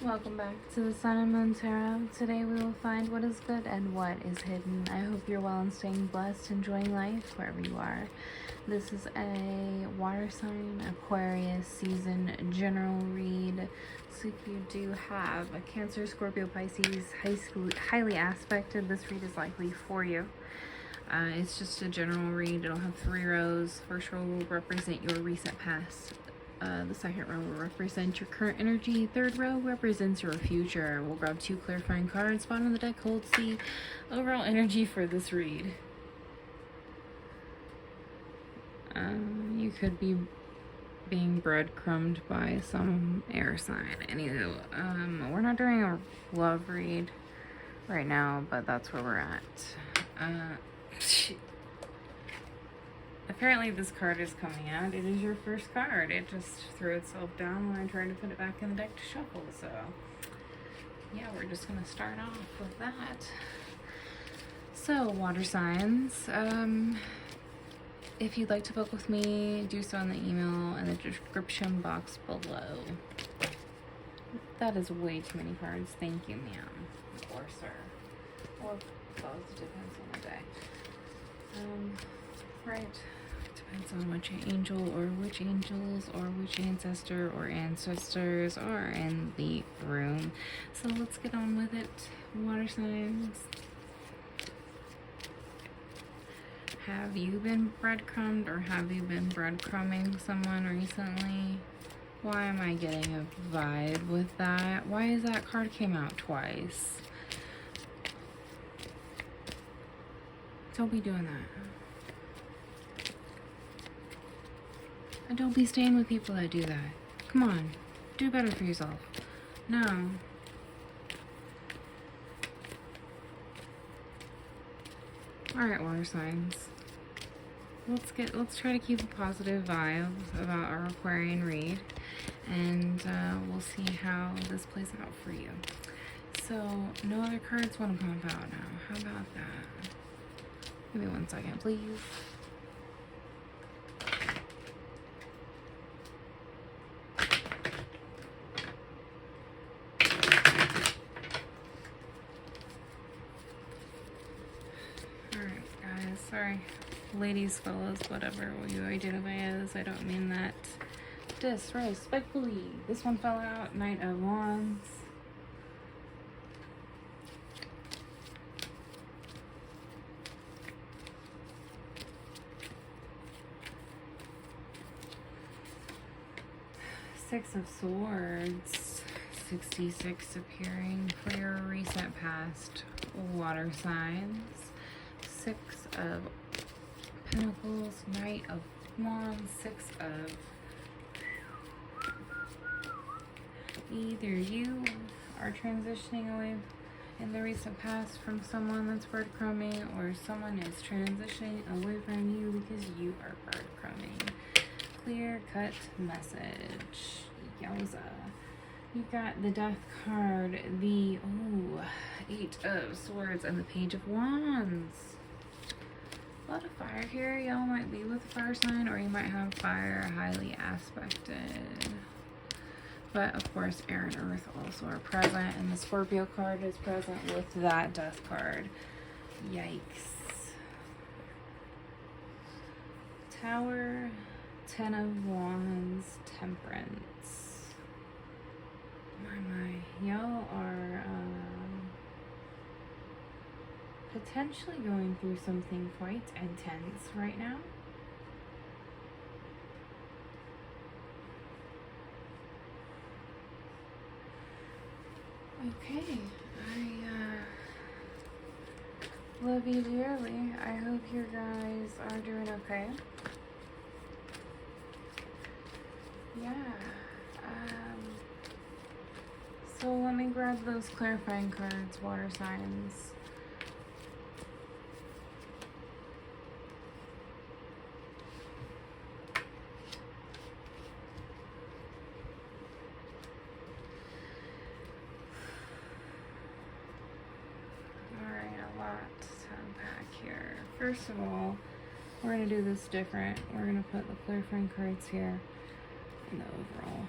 Welcome back to the Sun and Moon Tarot. Today we will find what is good and what is hidden. I hope you're well and staying blessed, enjoying life wherever you are. This is a water sign, Aquarius season general read. So if you do have a Cancer, Scorpio, Pisces, highly aspected, this read is likely for you. It's just a general read. It'll have 3 rows. First row will represent your recent past. The second row will represent your current energy. Third row represents your future. We'll grab 2 clarifying cards. Bottom of the deck holds the overall energy for this read. You could be being breadcrumbed by some air sign. Anywho, we're not doing a love read right now, but that's where we're at. Apparently this card is coming out. It is your first card. It just threw itself down when I tried to put it back in the deck to shuffle. So yeah, we're just going to start off with that. So water signs, if you'd like to book with me, do so in the email in the description box below. That is way too many cards. Thank you, ma'am. Or sir. Or both. Depends on the day. Right. Depends on which angel or which angels or which ancestor or ancestors are in the room. So let's get on with it. Water signs. Have you been breadcrumbed or have you been breadcrumbing someone recently? Why am I getting a vibe with that? Why is that card came out twice? Don't be doing that. And don't be staying with people that do that. Come on, do better for yourself. No. Alright, water signs. Let's try to keep a positive vibe about our Aquarian read, and we'll see how this plays out for you. So, no other cards want to pop out now. How about that? Give me 1 second, please. Alright, guys, sorry. Ladies, fellas, whatever you identify as, I don't mean that disrespectfully. This one fell out, Knight of Wands. Six of Swords, 66 appearing for your recent past water signs. 6 of Pentacles, Knight of Wands, 6 of... Either you are transitioning away in the recent past from someone that's breadcrumbing, or someone is transitioning away from you because you are breadcrumbing. Clear cut message. Yowza. You got the Death card, the 8 of Swords, and the Page of Wands. A lot of fire here. Y'all might be with a fire sign, or you might have fire highly aspected. But of course, air and earth also are present, and the Scorpio card is present with that Death card. Yikes. Tower, 10 of Wands, Temperance. My. Y'all are potentially going through something quite intense right now. Okay, I love you dearly. I hope you guys are doing okay. Yeah. So let me grab those clarifying cards, water signs. Here. First of all, we're going to do this different. We're going to put the clarifying cards here and the overall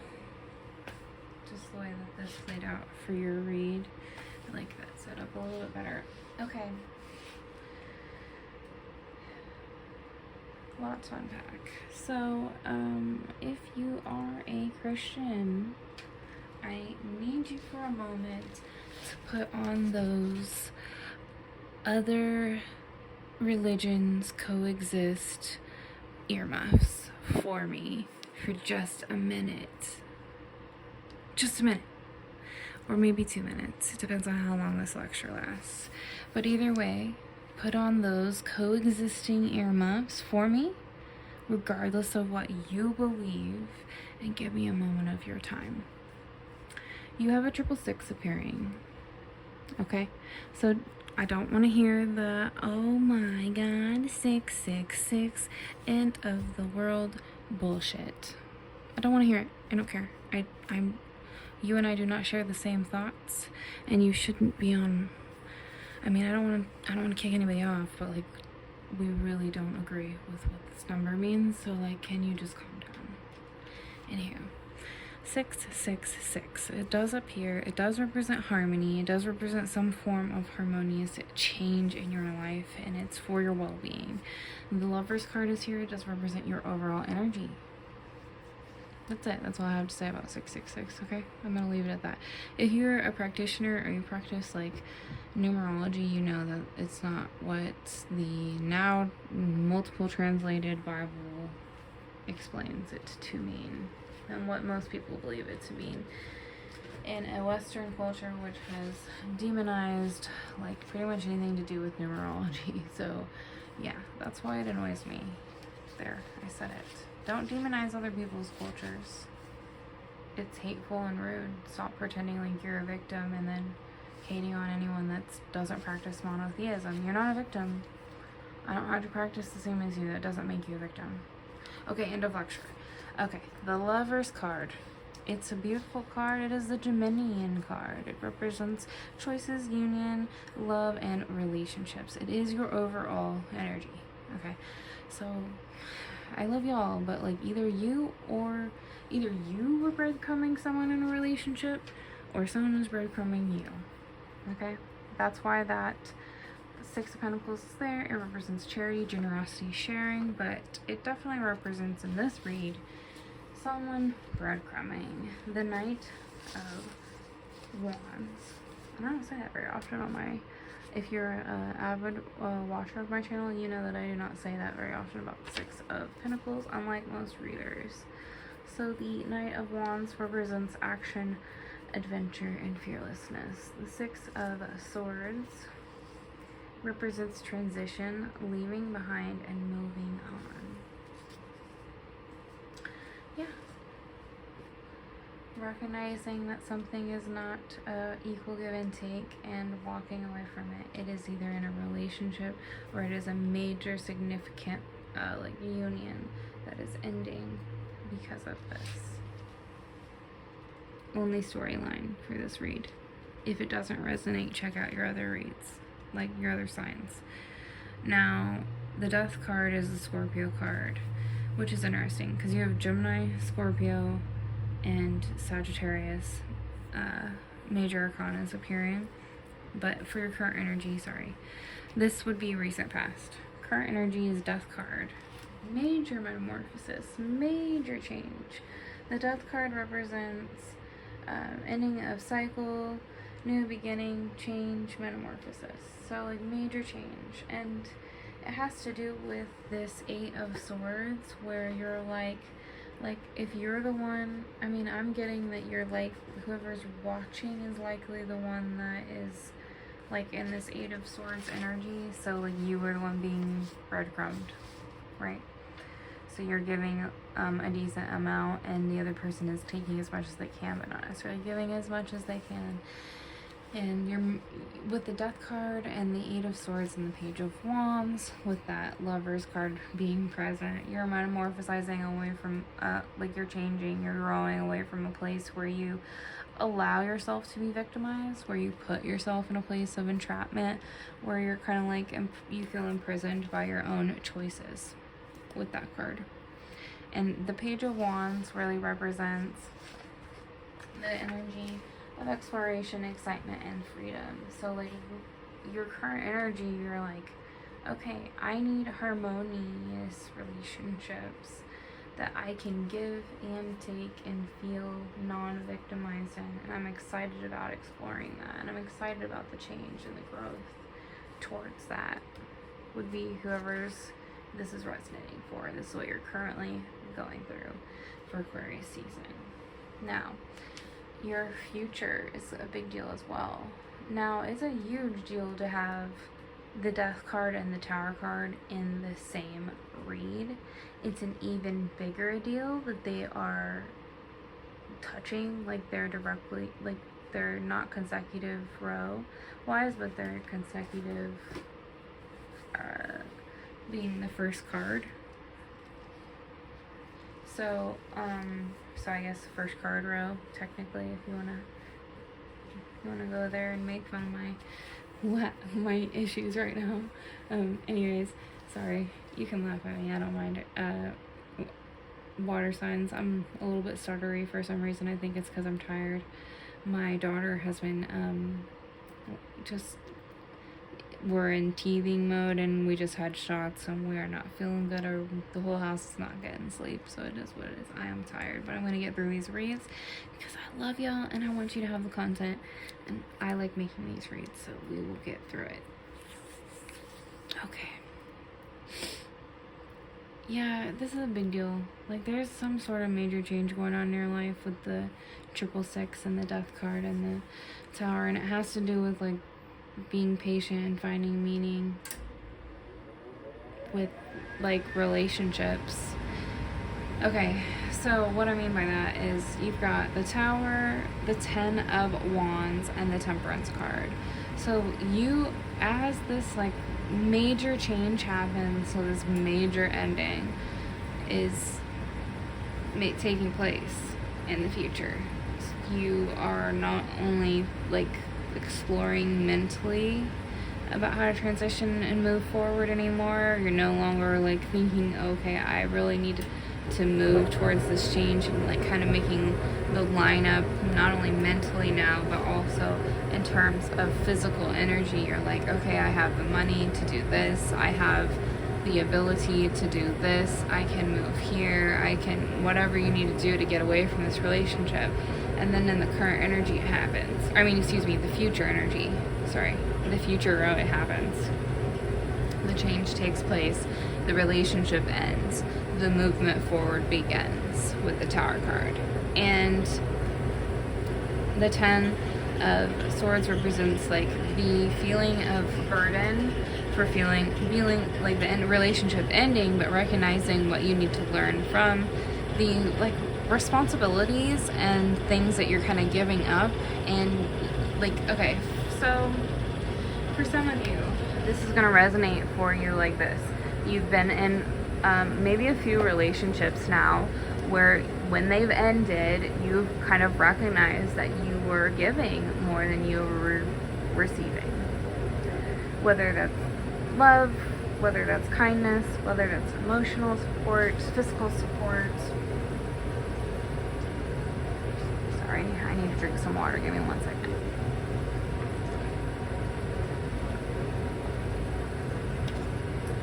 just the way that this played out for your read. I like that setup a little bit better. Okay. Lots to unpack. So, if you are a Christian, I need you for a moment to put on those other religions coexist earmuffs for me for just a minute. Just a minute. Or maybe 2 minutes. It depends on how long this lecture lasts. But either way, put on those coexisting earmuffs for me, regardless of what you believe, and give me a moment of your time. You have a 666 appearing. Okay? So I don't want to hear the, oh my god, 666, end of the world bullshit. I don't want to hear it. I don't care. You and I do not share the same thoughts, and you shouldn't be on. I mean, I don't want to kick anybody off, but like, we really don't agree with what this number means. So like, can you just calm down? Anywho, 666. It does appear. It does represent harmony. It does represent some form of harmonious change in your life, and it's for your well-being. The Lover's card is here. It does represent your overall energy. That's it. That's all I have to say about 666, okay? I'm going to leave it at that. If you're a practitioner or you practice, like, numerology, you know that it's not what the now multiple translated Bible explains it to mean and what most people believe it to mean. In a Western culture which has demonized, like, pretty much anything to do with numerology. So, yeah, that's why it annoys me. There, I said it. Don't demonize other people's cultures. It's hateful and rude. Stop pretending like you're a victim and then hating on anyone that doesn't practice monotheism. You're not a victim. I don't have to practice the same as you. That doesn't make you a victim. Okay, end of lecture. Okay, the Lover's card. It's a beautiful card. It is the Geminian card. It represents choices, union, love, and relationships. It is your overall energy. Okay, so I love y'all, but like either you were breadcrumbing someone in a relationship, or someone is breadcrumbing you. Okay, that's why that 6 of Pentacles is there. It represents charity, generosity, sharing, but it definitely represents in this read someone breadcrumbing. The Knight of Wands. I don't say that very often on my. If you're an avid watcher of my channel, you know that I do not say that very often about the 6 of Pentacles, unlike most readers. So the Knight of Wands represents action, adventure, and fearlessness. The 6 of Swords represents transition, leaving behind, and moving on. Yeah. Recognizing that something is not equal give and take and walking away from it. It is either in a relationship or it is a major significant like union that is ending because of this. Only storyline for this read. If it doesn't resonate, check out your other reads, like your other signs. Now, the Death card is the Scorpio card, which is interesting because you have Gemini, Scorpio, and Sagittarius major arcanas appearing. But for your current energy, sorry, this would be recent past. Current energy is Death card. Major metamorphosis, major change. The Death card represents ending of cycle, new beginning, change, metamorphosis. So like major change, and it has to do with this 8 of Swords where you're like if you're the one, I mean, I'm getting that you're like, whoever's watching is likely the one that is like in this 8 of Swords energy. So like you were the one being breadcrumbed, right? So you're giving a decent amount and the other person is taking as much as they can, but not necessarily giving as much as they can. And you're with the Death card and the 8 of Swords and the Page of Wands, with that Lover's card being present, you're metamorphosizing away from, like you're changing, you're growing away from a place where you allow yourself to be victimized, where you put yourself in a place of entrapment, where you're kind of like, you feel imprisoned by your own choices with that card. And the Page of Wands really represents the energy of exploration, excitement, and freedom. So like your current energy, you're like, okay, I need harmonious relationships that I can give and take and feel non-victimized in. And I'm excited about exploring that. And I'm excited about the change and the growth towards that. Would be whoever's this is resonating for. This is what you're currently going through for Aquarius season. Now, your future is a big deal as well. Now, it's a huge deal to have the Death card and the Tower card in the same read. It's an even bigger deal that they are touching, like they're directly, like they're not consecutive row wise, but they're consecutive being the first card. So I guess the first card row, technically, if you wanna go there and make fun of my issues right now. Anyways, sorry, you can laugh at me, I don't mind it. Water signs, I'm a little bit stuttery for some reason. I think it's because I'm tired. My daughter has been we're in teething mode, and we just had shots, and we are not feeling good, or the whole house is not getting sleep, so it is what it is. I am tired, but I'm going to get through these reads because I love y'all and I want you to have the content, and I like making these reads, so we will get through it. Okay. Yeah, this is a big deal. Like, there's some sort of major change going on in your life with the 666 and the Death card and the Tower, and it has to do with, like, being patient and finding meaning with, like, relationships. Okay, so what I mean by that is you've got the Tower, the 10 of Wands, and the Temperance card. So you, as this, like, major change happens, so this major ending is taking place in the future. You are not only, like, exploring mentally about how to transition and move forward anymore. You're no longer, like, thinking, okay, I really need to move towards this change, and, like, kind of making the lineup not only mentally now, but also in terms of physical energy. You're like, okay, I have the money to do this, I have the ability to do this, I can move here, I can, whatever you need to do to get away from this relationship. And then in the current energy it happens. The future energy. The future row, it happens. The change takes place, the relationship ends, the movement forward begins with the Tower card. And the 10 of Swords represents, like, the feeling of burden for feeling like the relationship ending, but recognizing what you need to learn from the, like, responsibilities and things that you're kind of giving up. And, like, okay, so for some of you, this is going to resonate for you like this. You've been in maybe a few relationships now where when they've ended, you've kind of recognized that you were giving more than you were receiving. Whether that's love, whether that's kindness, whether that's emotional support, physical support. Sorry, I need to drink some water. Give me 1 second.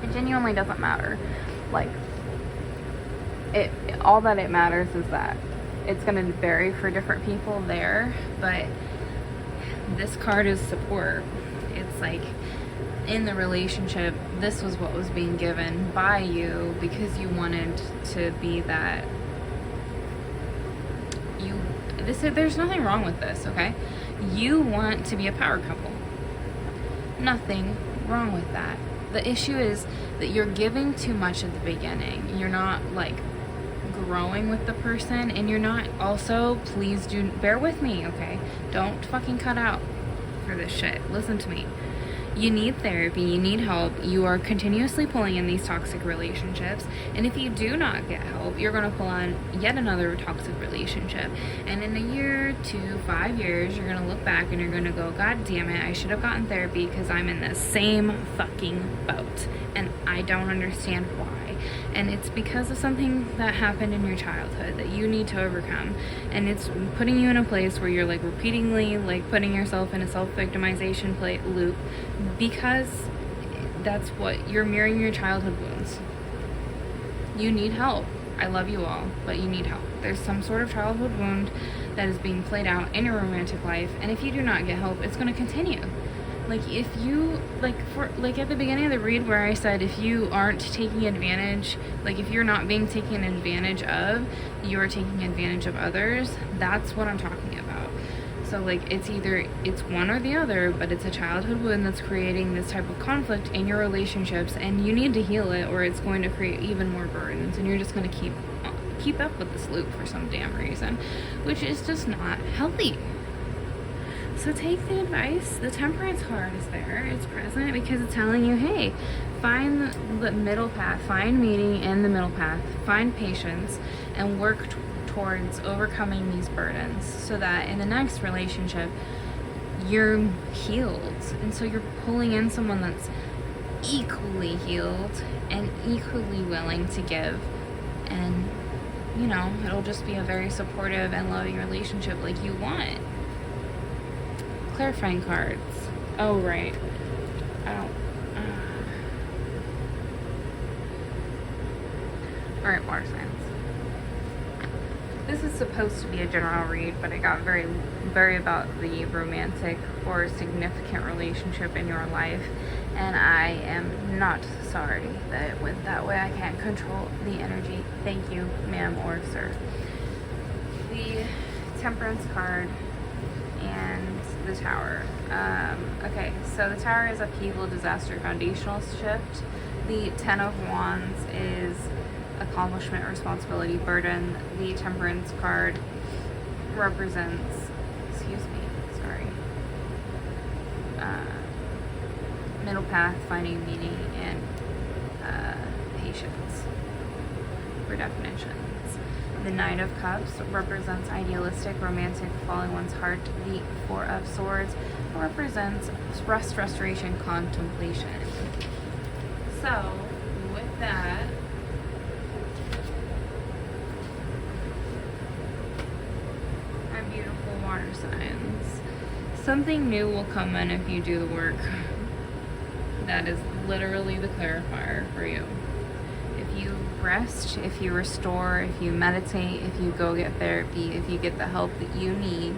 It genuinely doesn't matter. Like, all that it matters is that it's going to vary for different people there, but this card is support. It's like, in the relationship, this was what was being given by you because you wanted to be that. There's nothing wrong with this, okay? You want to be a power couple. Nothing wrong with that. The issue is that you're giving too much at the beginning. You're not, like, growing with the person, and you're not also, please do bear with me, okay? Don't fucking cut out for this shit. Listen to me. You need therapy, you need help, you are continuously pulling in these toxic relationships, and if you do not get help, you're going to pull on yet another toxic relationship, and in a year to 5 years, you're going to look back and you're going to go, God damn it, I should have gotten therapy because I'm in the same fucking boat, and I don't understand why. And it's because of something that happened in your childhood that you need to overcome. And it's putting you in a place where you're like repeatedly like putting yourself in a self-victimization loop, because that's what you're mirroring your childhood wounds. You need help. I love you all, but you need help. There's some sort of childhood wound that is being played out in your romantic life, and if you do not get help, it's going to continue. Like, if you, like at the beginning of the read where I said if you aren't taking advantage, like if you're not being taken advantage of, you're taking advantage of others, that's what I'm talking about. So like it's one or the other, but it's a childhood wound that's creating this type of conflict in your relationships, and you need to heal it or it's going to create even more burdens, and you're just going to keep up with this loop for some damn reason, which is just not healthy. So take the advice. The Temperance card is there. It's present because it's telling you, hey, find the middle path, find meaning in the middle path, find patience, and work towards overcoming these burdens so that in the next relationship you're healed. And so you're pulling in someone that's equally healed and equally willing to give, and you know, it'll just be a very supportive and loving relationship like you want. Clarifying cards. Oh right, I don't alright, water signs. This is supposed to be a general read, but it got very, very about the romantic or significant relationship in your life, and I am not sorry that it went that way. I can't control the energy. Thank you, ma'am or sir. The Temperance card and the Tower. Okay, so the Tower is upheaval, disaster, foundational shift. The Ten of Wands is accomplishment, responsibility, burden. The Temperance card represents, middle path, finding meaning, and patience for definitions. The Knight of Cups represents idealistic, romantic, following one's heart. The Four of Swords represents rest, restoration, contemplation. So, with that, our beautiful water signs, something new will come in if you do the work. That is literally the clarifier for you. If you rest, if you restore, if you meditate, if you go get therapy, if you get the help that you need,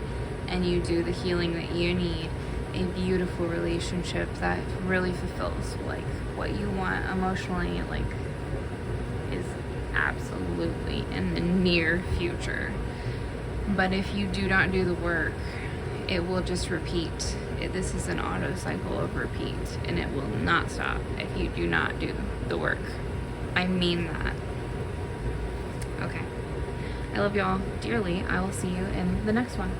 and you do the healing that you need, a beautiful relationship that really fulfills like what you want emotionally, like, is absolutely in the near future. But if you do not do the work, it will just repeat. This is an auto cycle of repeat, and it will not stop if you do not do the work. I mean that. Okay. I love y'all dearly. I will see you in the next one.